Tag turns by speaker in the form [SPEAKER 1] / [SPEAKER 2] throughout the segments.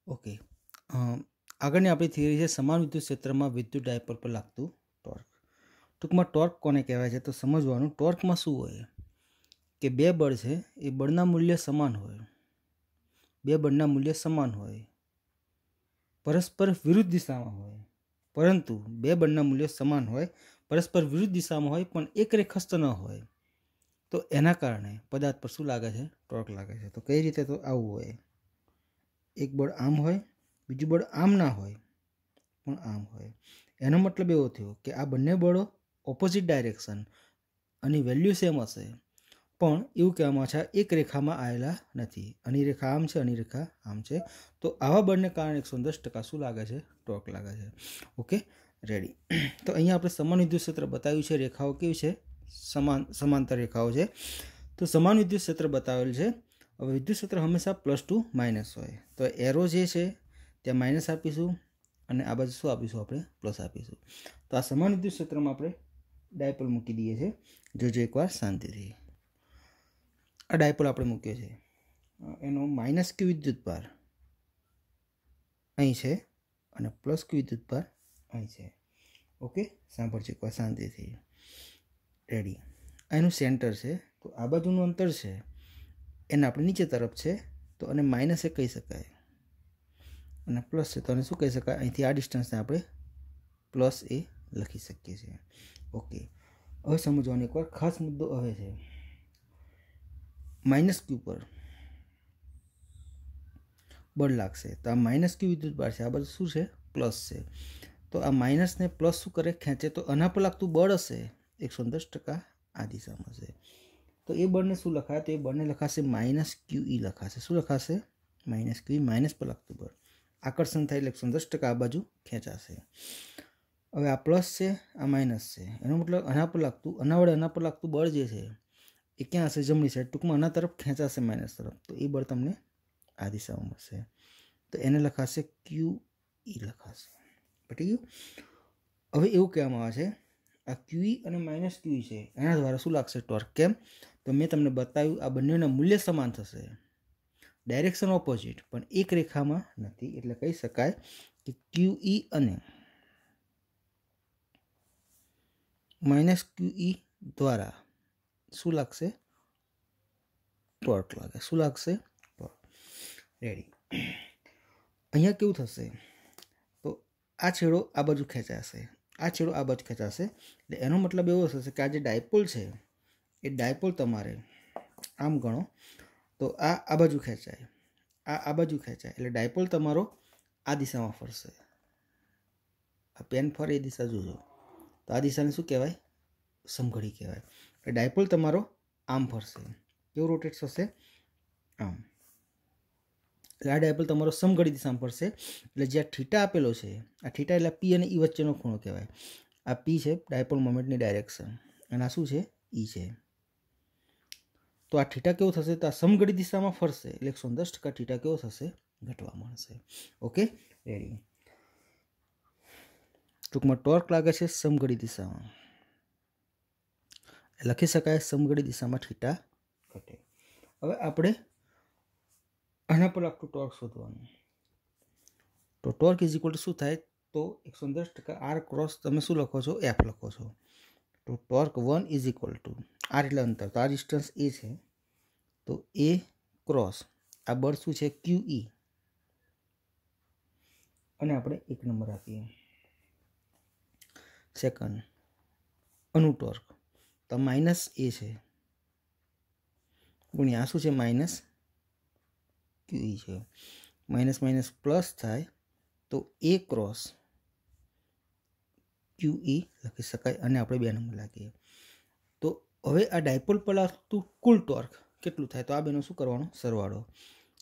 [SPEAKER 1] Okay આગળની આપણી theory છે સમાન વિદ્યુત ક્ષેત્રમાં વિદ્યુત ડાયપોલ પર લાગતું ટોર્ક. ટૂંકમાં ટોર્ક કોને કહેવાય છે તો સમજવાનું ટોર્કમાં શું હોય કે બે બળ છે એ બળના મૂલ્ય સમાન હોય, બે બળના મૂલ્ય સમાન હોય, પરસ્પર વિરુદ્ધ દિશામાં હોય, પરંતુ બે બળના મૂલ્ય સમાન હોય, પરસ્પર વિરુદ્ધ દિશામાં હોય પણ એક રેખસ્થ ન હોય, તો એના કારણે પદાર્થ પર શું લાગે છે? ટોર્ક લાગે છે. તો કઈ રીતે? તો આવું હોય, એક બળ આમ હોય, બીજું બળ આમ ના હોય પણ આમ હોય. એનો મતલબ એવો થયો કે આ બંને બળો ઓપોઝિટ ડાયરેક્શન અને વેલ્યુ સેમ હશે પણ એવું કહેવામાં છે એક રેખામાં આવેલા નથી. આની રેખા આમ છે, આની રેખા આમ છે. તો આવા બળને કારણે 110% શું લાગે છે? ટોર્ક લાગે છે. Okay, ready. તો અહીંયા આપણે સમાન વિદ્યુત ક્ષેત્ર બતાવ્યું છે. રેખાઓ કેવી છે? સમાંતર રેખાઓ છે. તો સમાન વિદ્યુત ક્ષેત્ર બતાવેલ છે. હવે વિદ્યુત ક્ષેત્ર હંમેશા +2 માઇનસ હોય, તો એરો જે છે ત્યાં માઇનસ આપીશું અને આ બાજુ શું આપીશું? આપણે પ્લસ આપીશું. તો આ સમાન વિદ્યુત ક્ષેત્રમાં આપણે ડાયપોલ મૂકી દઈએ છીએ. જોજો એકવાર શાંતિથી. આ ડાયપોલ આપણે મૂક્યો છે, એનો -q વિદ્યુતભાર અહીં છે અને +q વિદ્યુતભાર અહીં છે. ઓકે, સાંભળજો એકવાર શાંતિથી. રેડી. એનું સેન્ટર છે, તો આ બાજુનું અંતર છે એને આપણે નીચે તરફ છે તો અને માઇનસ એ કહી શકાય અને પ્લસ છે તો આને શું કહી શકાય? અહીંથી આ ડિસ્ટન્સને આપણે પ્લસ એ લખી શકીએ છીએ. ઓકે, હવે સમજવાનો એકવાર ખાસ મુદ્દો હવે છે -q પર બળ લાગશે તો આ -q વિદ્યુતભાર છે, આ બધું શું છે? પ્લસ છે. તો આ માઇનસને પ્લસ શું કરે? ખેંચે. તો આના પર લાગતું બળ હશે 110% આ દિશામાં છે. તો એ બળને શું લખાય? તો એ બળને લખાશે -QE લખાશે. શું લખાશે? -QE, માઇનસ પર લાગતું બળ. આકર્ષણ થાય એટલે 110% આ બાજુ ખેંચાશે. હવે આ પ્લસ છે, આ માઇનસ છે, એનો મતલબ આના પર લાગતું, આના વડે આના પર લાગતું બળ જે છે એ ક્યાં હશે? જમણી સાઈડ. ટૂંકમાં આના તરફ ખેંચાશે માઇનસ તરફ, તો એ બળ તમને આ દિશામાં મળશે. તો એને લખાશે QE લખાશે. પટી ગયું? હવે એવું કહેવામાં આવે છે આ QE અને -QE છે એના દ્વારા શું લાગશે? ટોર્ક. કેમ? તો મેં તમને બતાવ્યું આ બંનેના મૂલ્ય સમાન થશે, ડાયરેક્શન ઓપોઝિટ પણ એક રેખામાં નથી, એટલે કહી શકાય કે QE અને -QE દ્વારા શું લાગશે? ટોર્ક લાગે. શું લાગશે? ટોર્ક. રેડી. અહીંયા કેવું થશે? તો આ છેડો આ બાજુ ખેંચાશે, આ છેડો આ બાજુ ખેંચાશે, એટલે એનો મતલબ એવો થશે કે આ જે ડાયપોલ છે એ ડાયપોલ તમારે આમ ગણો તો આ બાજુ ખેંચાય, આ બાજુ ખેંચાય, એટલે ડાયપોલ તમારો આ દિશામાં ફરશે. આ પેન ફરે એ દિશા જોજો, તો આ દિશાને શું કહેવાય? સમઘડી કહેવાય. એટલે ડાયપોલ તમારો આમ ફરશે. કેવું રોટેટ થશે? આમ. એટલે આ ડાયપોલ તમારો સમઘડી દિશામાં ફરશે. એટલે જ્યાં થીટા આપેલો છે, આ થીટા એટલે P અને E વચ્ચેનો ખૂણો કહેવાય. આ P છે ડાયપોલ મોમેન્ટની ડાયરેક્શન અને આ શું છે? E છે. તો આ થીટા કેવો થશે? તો આ સમઘડી દિશામાં ફરશે એટલે 110% થીટા કેવો થશે? ઘટવા મળશે. Okay, ready. ટૂંકમાં ટોર્ક લાગે છે સમઘડી દિશામાં, લખી શકાય સમઘડી દિશામાં થીટા ઘટે. હવે આપણે આના પર લાગતું ટોર્ક શોધવાનું. તો ટોર્ક ઇઝ ઇક્વલ ટુ શું થાય? તો 110% R ક્રોસ તમે શું લખો છો? F લખો છો. તો torque 1 is equal two R એટલે અંતર, તો આ ડિસ્ટન્સ A છે, તો A ક્રોસ આ બળ શું છે? QE અને આપણે 1 નંબર આપીએ સેકન્ડ. અનુ ટોર્ક તો -A છે ગુણ્યા આ શું છે? -QE છે. માઇનસ માઇનસ પ્લસ થાય તો A ક્રોસ QE લખી શકાય અને આપણે 2 નંબર લાગીએ. તો હવે આ ડાયપોલ પર લાગતું કુલ ટોર્ક કેટલું થાય? તો આ બેનો શું કરવાનો? સરવાળો.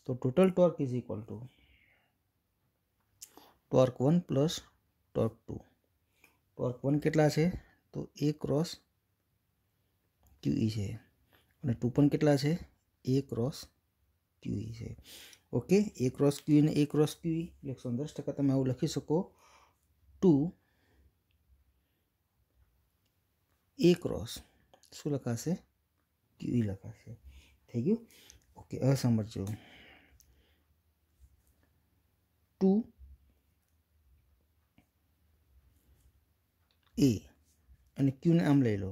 [SPEAKER 1] તો total torque is equal two torque 1 plus torque 2. Torque 1 કેટલા છે? તો A ક્રોસ QE છે અને 2 પણ કેટલા છે? A ક્રોસ QE છે. ઓકે, A ક્રોસ QE અને A ક્રોસ QE એટલે 110% તમે આવું લખી શકો 2 A ક્રોસ શું લખાશે? QE લખાશે. થઈ ગયું? ઓકે, હવે સમજો. ઇન્ટુ એ અને ક્યુને આમ લઈ લો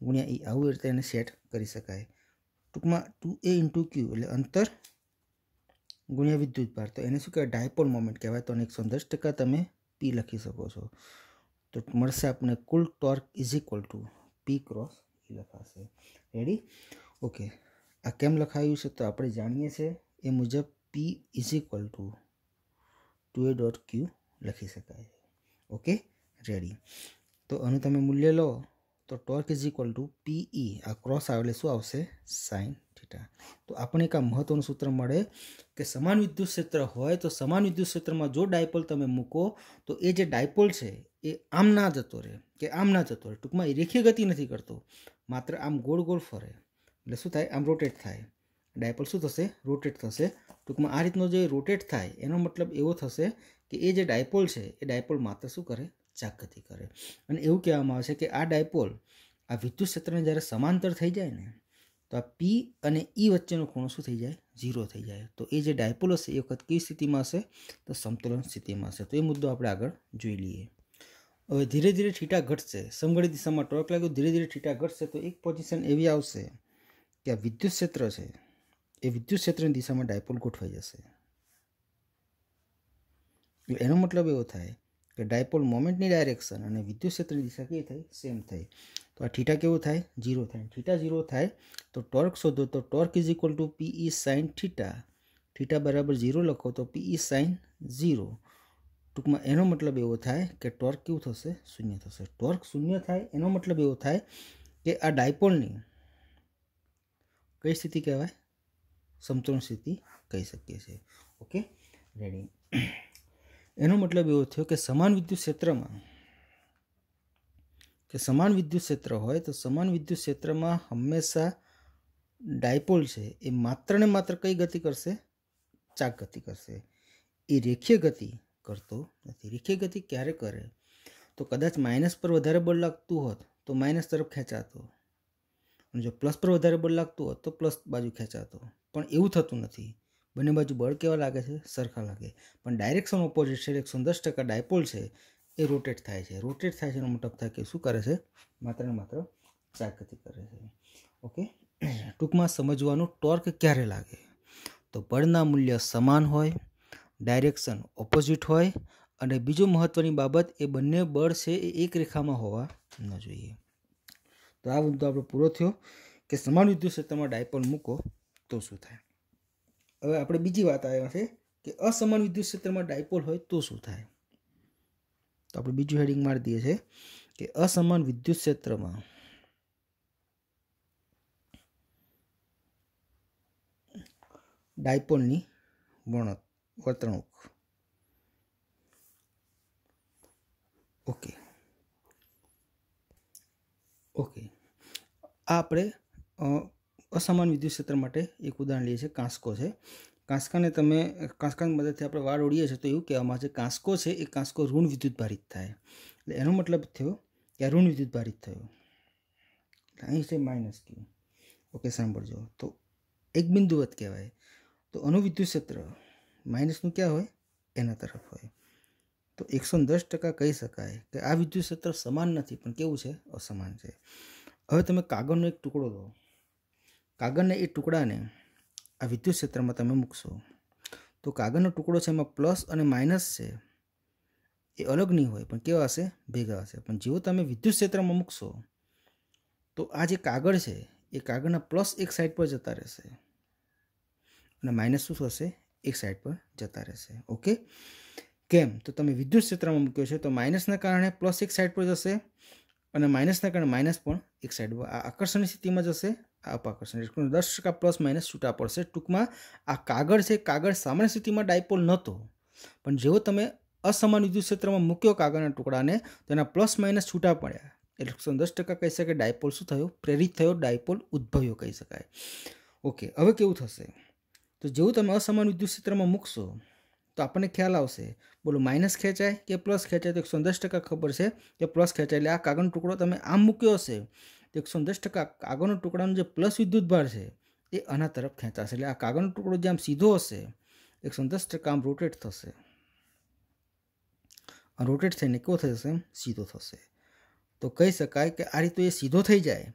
[SPEAKER 1] ગુણ્યા ઈ, આવું રીતે એને સેટ કરી શકાય. ટૂંકમાં 2a ઇન્ટુ ક્યુ એટલે અંતર ગુણ્યા વિદ્યુતભાર, તો એને શું કહેવાય? ડાયપોલ મોમેન્ટ કહેવાય. તો 110% તમે પી લખી શકો છો. તો મળશે આપણે કુલ torque is equal to P cross E લખાશે. રેડી? ઓકે, આ કેમ લખાયું છે તો આપણે જાણીએ છીએ એ મુજબ P is equal to 2a dot Q લખી શકાય. Okay, ready. તો આનું તમે મૂલ્ય લો તો torque is equal to P E, આ ક્રોસ આવે એટલે શું આવશે? Sine theta. તો આપણે એક આ મહત્વનું સૂત્ર મળે કે સમાન વિદ્યુત ક્ષેત્ર હોય તો સમાન વિદ્યુત ક્ષેત્રમાં જો ડાયપોલ તમે મૂકો તો એ જે ડાયપોલ છે એ આમ ના જતો રહે કે આમ ના જતો રહે. ટૂંકમાં એ રેખીય ગતિ નથી કરતો, માત્ર આમ ગોળ ગોળ ફરે. એટલે શું થાય? આમ રોટેટ થાય. ડાયપોલ શું થશે? રોટેટ થશે. ટૂંકમાં આ રીતનો જે રોટેટ થાય એનો મતલબ એવો થશે કે એ જે ડાયપોલ છે એ ડાયપોલ માત્ર શું કરે? ચાક ગતિ કરે. અને એવું કહેવામાં આવે છે કે આ ડાયપોલ આ વિદ્યુત ક્ષેત્રને જ્યારે સમાંતર થઈ જાય ને તો આ પી અને ઈ વચ્ચેનો ખૂણો શું થઈ જાય? 0 થઈ જાય. તો એ જે ડાયપોલ હશે એ વખત કઈ સ્થિતિમાં હશે? તો સમતોલન સ્થિતિમાં હશે. તો એ મુદ્દો આપણે આગળ જોઈ લઈએ. હવે ધીરે ધીરે થીટા ઘટશે, સમઘડી દિશામાં ટોર્ક લાગ્યો, ધીરે ધીરે થીટા ઘટશે તો એક પોઝિશન એવી આવશે કે આ વિદ્યુત ક્ષેત્ર છે એ વિદ્યુત ક્ષેત્રની દિશામાં ડાયપોલ ગોઠવાઈ જશે. એનો મતલબ એવો થાય કે ડાયપોલ મોમેન્ટની ડાયરેક્શન અને વિદ્યુત ક્ષેત્રની દિશા કેવી થઈ? સેમ થઈ. તો આ થીટા કેવું થાય? 0 થાય. થીટા 0 થાય તો ટોર્ક શોધો તો torque is equal to PE sine theta. Theta બરાબર 0 લખો તો પીઈ સાઇન 0. ટૂંકમાં એનો મતલબ એવો થાય કે ટોર્ક કેવું થશે? 0 થશે. ટોર્ક 0 થાય એનો મતલબ એવો થાય કે આ ડાયપોલની કઈ સ્થિતિ કહેવાય? સમતોલન સ્થિતિ કહી શકીએ છીએ. Okay, ready. એનો મતલબ એવો થયો કે સમાન વિદ્યુત ક્ષેત્ર હોય તો સમાન વિદ્યુત ક્ષેત્રમાં હંમેશા ડાયપોલ છે એ માત્ર ને માત્ર કઈ ગતિ કરશે? ચાક ગતિ કરશે. એ રેખીય ગતિ કરતો નથી. રેખીય ગતિ ક્યારે કરે? તો કદાચ માઇનસ પર વધારે બળ લાગતું હોત તો માઇનસ તરફ ખેંચાતો, અને જો પ્લસ પર વધારે બળ લાગતું હોત તો પ્લસ બાજુ ખેંચાતો. પણ એવું થતું નથી. બંને બાજુ બળ કેવા લાગે છે? સરખા લાગે. પણ ડાયરેક્શન ઓપોઝિટ છે. 110% ડાયપોલ છે એ રોટેટ થાય છે. રોટેટ થાય છે એનો મતલબ થાય કે શું કરે છે? માત્ર ને માત્ર ચાક ગતિ કરે છે. ઓકે, ટૂંકમાં સમજવાનું ટોર્ક ક્યારે લાગે તો બળના મૂલ્ય સમાન હોય, ડાયરેક્શન ઓપોઝિટ હોય, અને બીજું મહત્વની બાબત એ બંને બળ છે એ એક રેખામાં હોવા ન જોઈએ. તો આ મુદ્દો આપણો પૂરો થયો કે સમાન વિદ્યુત ક્ષેત્રમાં ડાયપોલ મૂકો તો શું થાય. હવે આપણે બીજી વાત આવ્યા છે કે અસમાન વિદ્યુત ક્ષેત્રમાં ડાયપોલ હોય તો શું થાય. તો આપણે બીજું હેડિંગ મારી દઈએ છીએ કે અસમાન વિદ્યુત ક્ષેત્રમાં ડાયપોલની વર્તણૂક. ઓકે, આ આપણે અસમાન વિદ્યુત ક્ષેત્ર માટે એક ઉદાહરણ લઈએ છીએ. કાંસકો છે. કાંસકાની મદદથી આપણે વાળ ઓળીએ છીએ તો એવું કહેવામાં આવે છે કાંસકો છે એ કાંસકો ઋણ વિદ્યુત ભારિત થાય. એટલે એનો મતલબ થયો કે આ ઋણ વિદ્યુત ભારિત થયો. અહીં છે માઇનસ ક્યુ. ઓકે, સાંભળજો. તો એક બિંદુવત કહેવાય. તો આનું વિદ્યુત ક્ષેત્ર માઇનસનું ક્યાં હોય? એના તરફ હોય. તો 110% કહી શકાય કે આ વિદ્યુત ક્ષેત્ર સમાન નથી પણ કેવું છે? અસમાન છે. હવે તમે કાગળનો એક ટુકડો લો. કાગળને એ ટુકડાને આ વિદ્યુત ક્ષેત્રમાં તમે મૂકશો તો કાગળનો ટુકડો છે એમાં પ્લસ અને માઇનસ છે એ અલગ નહીં હોય પણ કેવા હશે? ભેગા હશે. પણ જેવો તમે વિદ્યુત ક્ષેત્રમાં મૂકશો તો આ જે કાગળ છે એ કાગળના પ્લસ એક સાઈડ પર જતા રહેશે અને માઇનસ શું થશે? એક સાઈડ પર જતા રહેશે. ઓકે, કેમ? તો તમે વિદ્યુત ક્ષેત્રમાં મૂક્યો છે તો માઇનસના કારણે પ્લસ એક સાઈડ પર જશે અને માઇનસના કારણે માઇનસ પણ એક સાઈડ પર. આ આકર્ષણની સ્થિતિમાં જશે, આ અપાકર્ષણ. 10% પ્લસ માઇનસ છૂટા પડશે. ટૂંકમાં આ કાગળ છે, કાગળ સામાન્ય સ્થિતિમાં ડાયપોલ નહોતો પણ જેવો તમે અસમાન વિદ્યુત ક્ષેત્રમાં મૂક્યો કાગળના ટુકડાને તો એના પ્લસ માઇનસ છૂટા પડ્યા. એટલે 110% કહી શકાય ડાયપોલ શું થયો? પ્રેરિત થયો, ડાયપોલ ઉદ્ભવ્યો કહી શકાય. ઓકે, હવે કેવું થશે? તો જેવું તમે અસમાન વિદ્યુત ક્ષેત્રમાં મૂકશો તો આપણને ખ્યાલ આવશે, બોલો માઇનસ ખેંચાય કે પ્લસ ખેંચાય? તો 110% ખબર છે કે પ્લસ ખેંચાય. એટલે આ કાગળનો ટુકડો તમે આમ મૂક્યો હશે તો 110% કાગળનો ટુકડાનો જે પ્લસ વિદ્યુત ભાર છે એ આના તરફ ખેંચાશે. એટલે આ કાગળનો ટુકડો જે આમ સીધો હશે 110% આમ રોટેટ થશે, રોટેટ થઈને કેવો થશે, એમ સીધો થશે. તો કહી શકાય કે આ રીતે એ સીધો થઈ જાય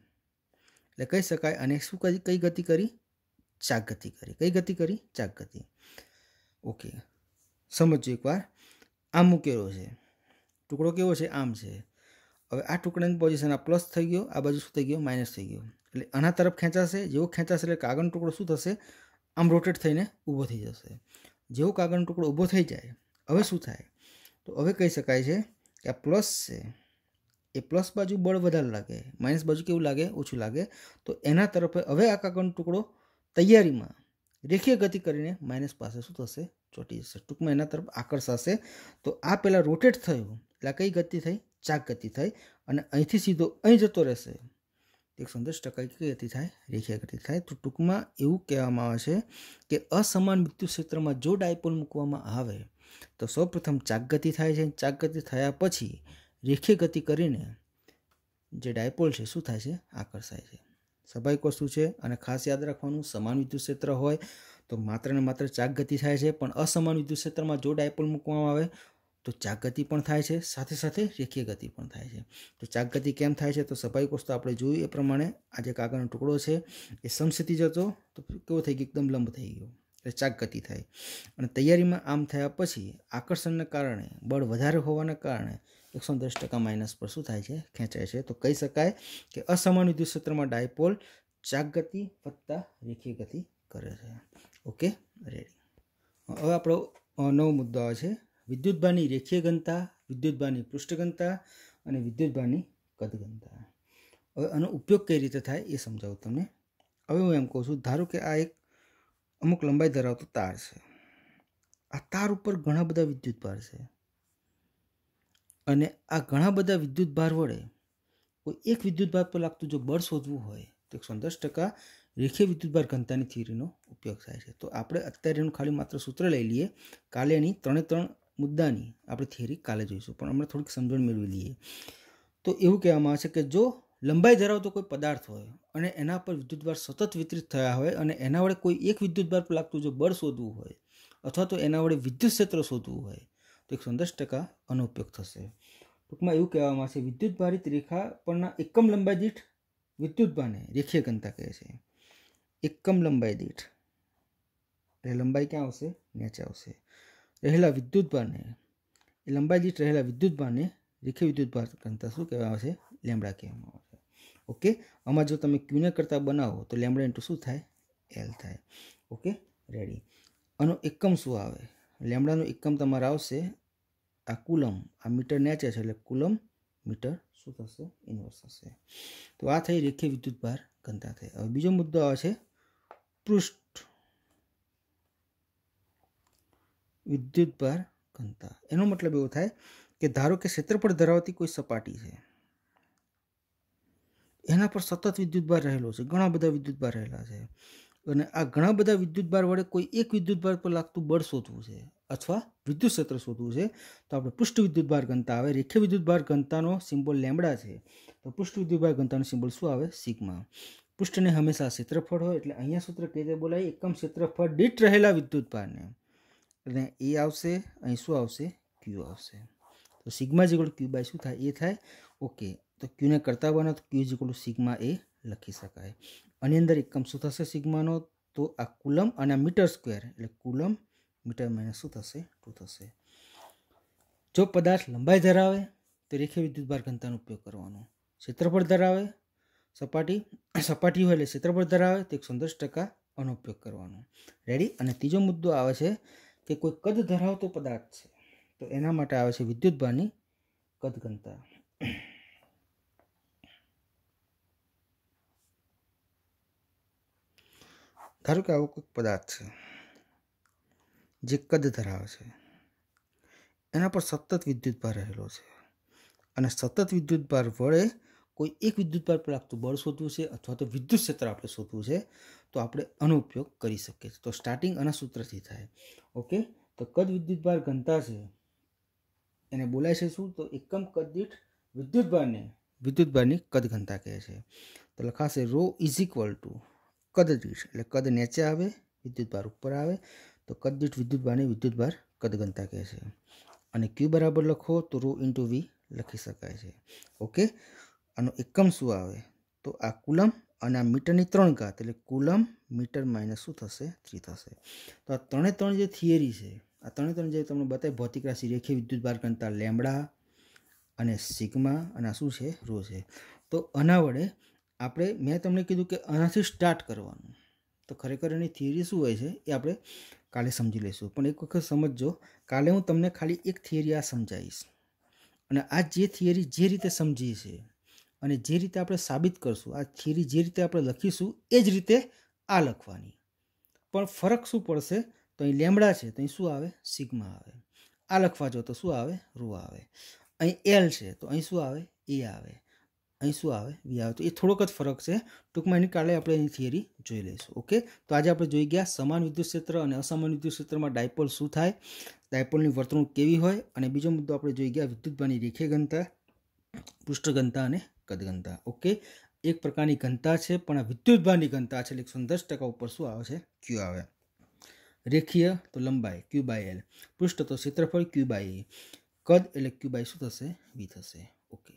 [SPEAKER 1] એટલે કહી શકાય અને શું કરી, કઈ ગતિ કરી, ચાક ગતિ કરી. કઈ ગતિ કરી, ચાક ગતિ. ઓકે, સમજો એકવાર. આમ મૂકેલો છે ટુકડો, કેવો છે, આમ છે. હવે આ ટુકડાની પોઝિશન આ પ્લસ થઈ ગયો, આ બાજુ શું થઈ ગયો, માઇનસ થઈ ગયો. એટલે આના તરફ ખેંચાશે. જેવો ખેંચાશે એટલે કાગળનો ટુકડો શું થશે, આમ રોટેટ થઈને ઊભો થઈ જશે. જેવો કાગળનો ટુકડો ઊભો થઈ જાય હવે શું થાય, તો હવે કહી શકાય છે કે આ પ્લસ છે એ પ્લસ બાજુ બળ વધારે લાગે, માઇનસ બાજુ કેવું લાગે, ઓછું લાગે. તો એના તરફ હવે આ કાગળનો ટુકડો તૈયારીમાં રેખીય ગતિ કરીને માઇનસ પાસે શું થશે, ચોંટી જશે. ટૂંકમાં એના તરફ આકર્ષાશે. તો આ પહેલાં રોટેટ થયું એટલે કઈ ગતિ થઈ, ચાક ગતિ થઈ. અને અહીંથી સીધો અહીં જતો રહેશે 110% કઈ ગતિ થાય, રેખીય ગતિ થાય. તો ટૂંકમાં એવું કહેવામાં આવે છે કે અસમાન વિદ્યુત ક્ષેત્રમાં જો ડાયપોલ મૂકવામાં આવે તો સૌપ્રથમ ચાક ગતિ થાય છે. ચાક ગતિ થયા પછી રેખીય ગતિ કરીને જે ડાયપોલ છે શું થાય છે, આકર્ષાય છે. સ્વાભાવિક વસ્તુ છે. અને ખાસ યાદ રાખવાનું, સમાન વિદ્યુત ક્ષેત્ર હોય તો માત્ર ને માત્ર ચાક ગતિ થાય છે, પણ અસમાન વિદ્યુત ક્ષેત્રમાં જો ડાયપોલ મૂકવામાં આવે તો ચાક ગતિ પણ થાય છે, સાથે સાથે રેખીય ગતિ પણ થાય છે. તો ચાક ગતિ કેમ થાય છે, તો સ્વાભાવિક વસ્તુ આપણે જોયું એ પ્રમાણે આ જે કાગળનો ટુકડો છે એ સમક્ષિતિજ હતો તો કેવો થઈ ગયો, એકદમ લંબ થઈ ગયો એટલે ચાક ગતિ થાય. અને તૈયારીમાં આમ થયા પછી આકર્ષણને કારણે, બળ વધારે હોવાના કારણે 110% માઇનસ પર શું થાય છે, ખેંચાય છે. તો કહી શકાય કે અસમાન વિદ્યુત ક્ષેત્રમાં ડાયપોલ ચાક ગતિ વત્તા રેખીય ગતિ કરે છે. Okay, ready. હવે આપણો નવો મુદ્દો આવે છે વિદ્યુતભારની રેખીય ઘનતા, વિદ્યુતભારની પૃષ્ઠ ઘનતા અને વિદ્યુતભારની કદ ઘનતા. હવે આનો ઉપયોગ કઈ રીતે થાય એ સમજાવું તમને. હવે હું એમ કહું છું, ધારો કે આ એક અમુક લંબાઈ ધરાવતો તાર છે. આ તાર ઉપર ઘણા બધા વિદ્યુતભાર છે અને આ ઘણા બધા વિદ્યુતભાર વડે કોઈ એક વિદ્યુતભાર પર લાગતું જો બળ શોધવું હોય તો 110% રેખીય વિદ્યુતભાર ઘનતાની થિયરીનો ઉપયોગ થાય છે. તો આપણે અત્યારે એનું ખાલી માત્ર સૂત્ર લઈ લઈએ, કાલે એની 3 મુદ્દાની આપણે થિયરી કાલે જોઈશું, પણ હમણાં થોડીક સમજણ મેળવી લઈએ. તો એવું કહેવામાં આવે છે કે જો લંબાઈ ધરાવતો કોઈ પદાર્થ હોય અને એના પર વિદ્યુતભાર સતત વિતરિત થયા હોય અને એના વડે કોઈ એક વિદ્યુતભાર પર લાગતું જો બળ શોધવું હોય અથવા તો એના વડે વિદ્યુત ક્ષેત્ર શોધવું હોય તો 110% આનો ઉપયોગ થશે. ટૂંકમાં એવું કહેવામાં આવે છે વિદ્યુતભારિત રેખા પરના એકમ લંબાઈ દીઠ વિદ્યુતભારને રેખીય ઘનતા કહે છે. એકમ લંબાઈ દીઠ એટલે લંબાઈ ક્યાં આવશે, નીચે આવશે. રહેલા વિદ્યુતભારને, એ લંબાઈ દીઠ રહેલા વિદ્યુતભારને રેખીય વિદ્યુતભાર ઘનતા શું કહેવામાં આવે છે, લેમ્બડા કહેવામાં આવે છે. ઓકે, આમાં જો તમે ક્યુને કરતા બનાવો તો લેમ્બડા ઇન્ટુ શું થાય, એલ થાય. Okay, ready. આનો એકમ શું આવે, લેમ્બડાનો એકમ તમારે આવશે આ કુલમ, આ મીટર નેચે છે એટલે કુલમ મીટર શું થશે, ઇન્વર્સ થશે. તો આ થઈ રેખીય વિદ્યુતભાર ઘનતા થઈ. હવે બીજો મુદ્દો આવે છે પૃષ્ઠ વિદ્યુતભાર ઘનતા. એનો મતલબ એવો થાય કે ધારો કે ક્ષેત્રફળ ધરાવતી કોઈ સપાટી છે, એના પર સતત વિદ્યુતભાર રહેલો છે, ઘણા બધા વિદ્યુતભાર રહેલા છે અને આ ઘણા બધા વિદ્યુતભાર વડે કોઈ એક વિદ્યુતભાર પર લાગતું બળ શોધવું છે અથવા વિદ્યુત ક્ષેત્ર શોધવું છે તો આપણે પૃષ્ઠ વિદ્યુતભાર ઘનતા આવે. રેખીય વિદ્યુતભાર ઘનતાનો સિમ્બોલ લેમ્બડા છે તો પૃષ્ઠ વિદ્યુતભાર ઘનતાનો સિમ્બોલ શું આવે, સિગ્મા. પૃષ્ઠને હંમેશા ક્ષેત્રફળ હોય એટલે અહીંયા સૂત્ર કઈ રીતે બોલાય, એકમ ક્ષેત્રફળ દીઠ રહેલા વિદ્યુતભારને, અને એ આવશે, અહીં શું આવશે, ક્યુ આવશે. તો sigma equal to Q by શું થાય, એ થાય. ઓકે, તો ક્યુને કરતા બનો તો ક્યુ ઇક્વલ ટુ સિગ્મા એ લખી શકાય. આની અંદર એકમ શું થશે સિગ્માનો, તો આ કુલમ અને આ મીટર સ્ક્વેર એટલે કુલમ મીટર માઇનસ શું થશે, 2 થશે. જો પદાર્થ લંબાઈ ધરાવે તો રેખીય વિદ્યુતભાર ઘનતાનો ઉપયોગ કરવાનો, ક્ષેત્રફળ ધરાવે સપાટી હોય એટલે ક્ષેત્રફળ ધરાવે તો 110% આનો ઉપયોગ કરવાનો. રેડી. અને ત્રીજો મુદ્દો આવે છે કે કોઈ કદ ધરાવતો પદાર્થ છે તો એના માટે આવે છે વિદ્યુતભારની કદ ઘનતા. ધારો કે આવો કોઈ પદાર્થ છે જે કદ ધરાવે છે, એના પર સતત વિદ્યુતભાર રહેલો છે અને સતત વિદ્યુતભાર વડે કોઈ એક વિદ્યુતભાર પર લાગતું બળ શોધવું છે અથવા તો વિદ્યુત ક્ષેત્ર આપણે શોધવું છે તો આપણે આનો ઉપયોગ કરી શકીએ છીએ. તો સ્ટાર્ટિંગ આના સૂત્રથી થાય. ઓકે, તો કદ વિદ્યુતભાર ઘનતા છે એને બોલાય છે શું, તો એકમ કદ દીઠ વિદ્યુતભારને વિદ્યુતભારની કદ ઘનતા કહે છે. તો લખાશે રો ઇઝ ઇક્વલ ટુ કદ દીઠ એટલે કદ નીચે આવે વિદ્યુતભાર ઉપર આવે તો કદ દીઠ વિદ્યુતભારને વિદ્યુતભાર કદ ઘનતા કહે છે. અને ક્યુ બરાબર લખો તો ρ × V લખી શકાય છે. ઓકે, આનો એકમ શું આવે તો આ કુલમ અને આ મીટરની 3 ઘાત એટલે કુલમ મીટર માઇનસ શું થશે 3 થશે. તો આ ત્રણે જે થિયરી છે, આ ત્રણે જે તમને બતાવી ભૌતિક રાશિ રેખીય વિદ્યુતભાર ઘનતા લેમ્બડા અને સિગ્મા અને આ શું છે ρ છે. તો આના વડે આપણે મેં તમને કીધું કે આનાથી સ્ટાર્ટ કરવાનું. તો ખરેખર એની થિયરી શું હોય છે એ આપણે કાલે સમજી લઈશું. પણ એક વખત સમજજો, કાલે હું તમને ખાલી એક થિયરી આ સમજાવીશ અને આ જે થિયરી જે રીતે સમજી છે અને જે રીતે આપણે સાબિત કરશું, આ થિયરી જે રીતે આપણે લખીશું એ જ રીતે આ લખવાની. પણ ફરક શું પડશે તો અહીં લેમ્બડા છે તો અહીં શું આવે સિગ્મા આવે. આ લખવા જો તો શું આવે ρ આવે. અહીં એલ છે તો અહીં શું આવે એ આવે. અહીં શું આવે વી આવે. તો એ થોડોક જ ફરક છે. ટૂંકમાં એની કાલે આપણે એની થિયરી જોઈ લઈશું. ઓકે, તો આજે આપણે જોઈ ગયા સમાન વિદ્યુત ક્ષેત્ર અને અસમાન વિદ્યુત ક્ષેત્રમાં ડાયપોલ શું થાય, ડાયપોલની વર્તણૂક કેવી હોય, અને બીજો મુદ્દો આપણે જોઈ ગયા વિદ્યુતભારની રેખીય ઘનતા, પૃષ્ઠ ઘનતા અને કદ ઘનતા. ઓકે, એક પ્રકારની ઘનતા છે પણ આ વિદ્યુતભારની ઘનતા છે એટલે 110% ઉપર શું આવે છે ક્યુ આવે. રેખીય તો લંબાઈ Q/L, પૃષ્ઠ તો ક્ષેત્રફળ Q/E, કદ એટલે Q/ શું થશે V થશે. ઓકે.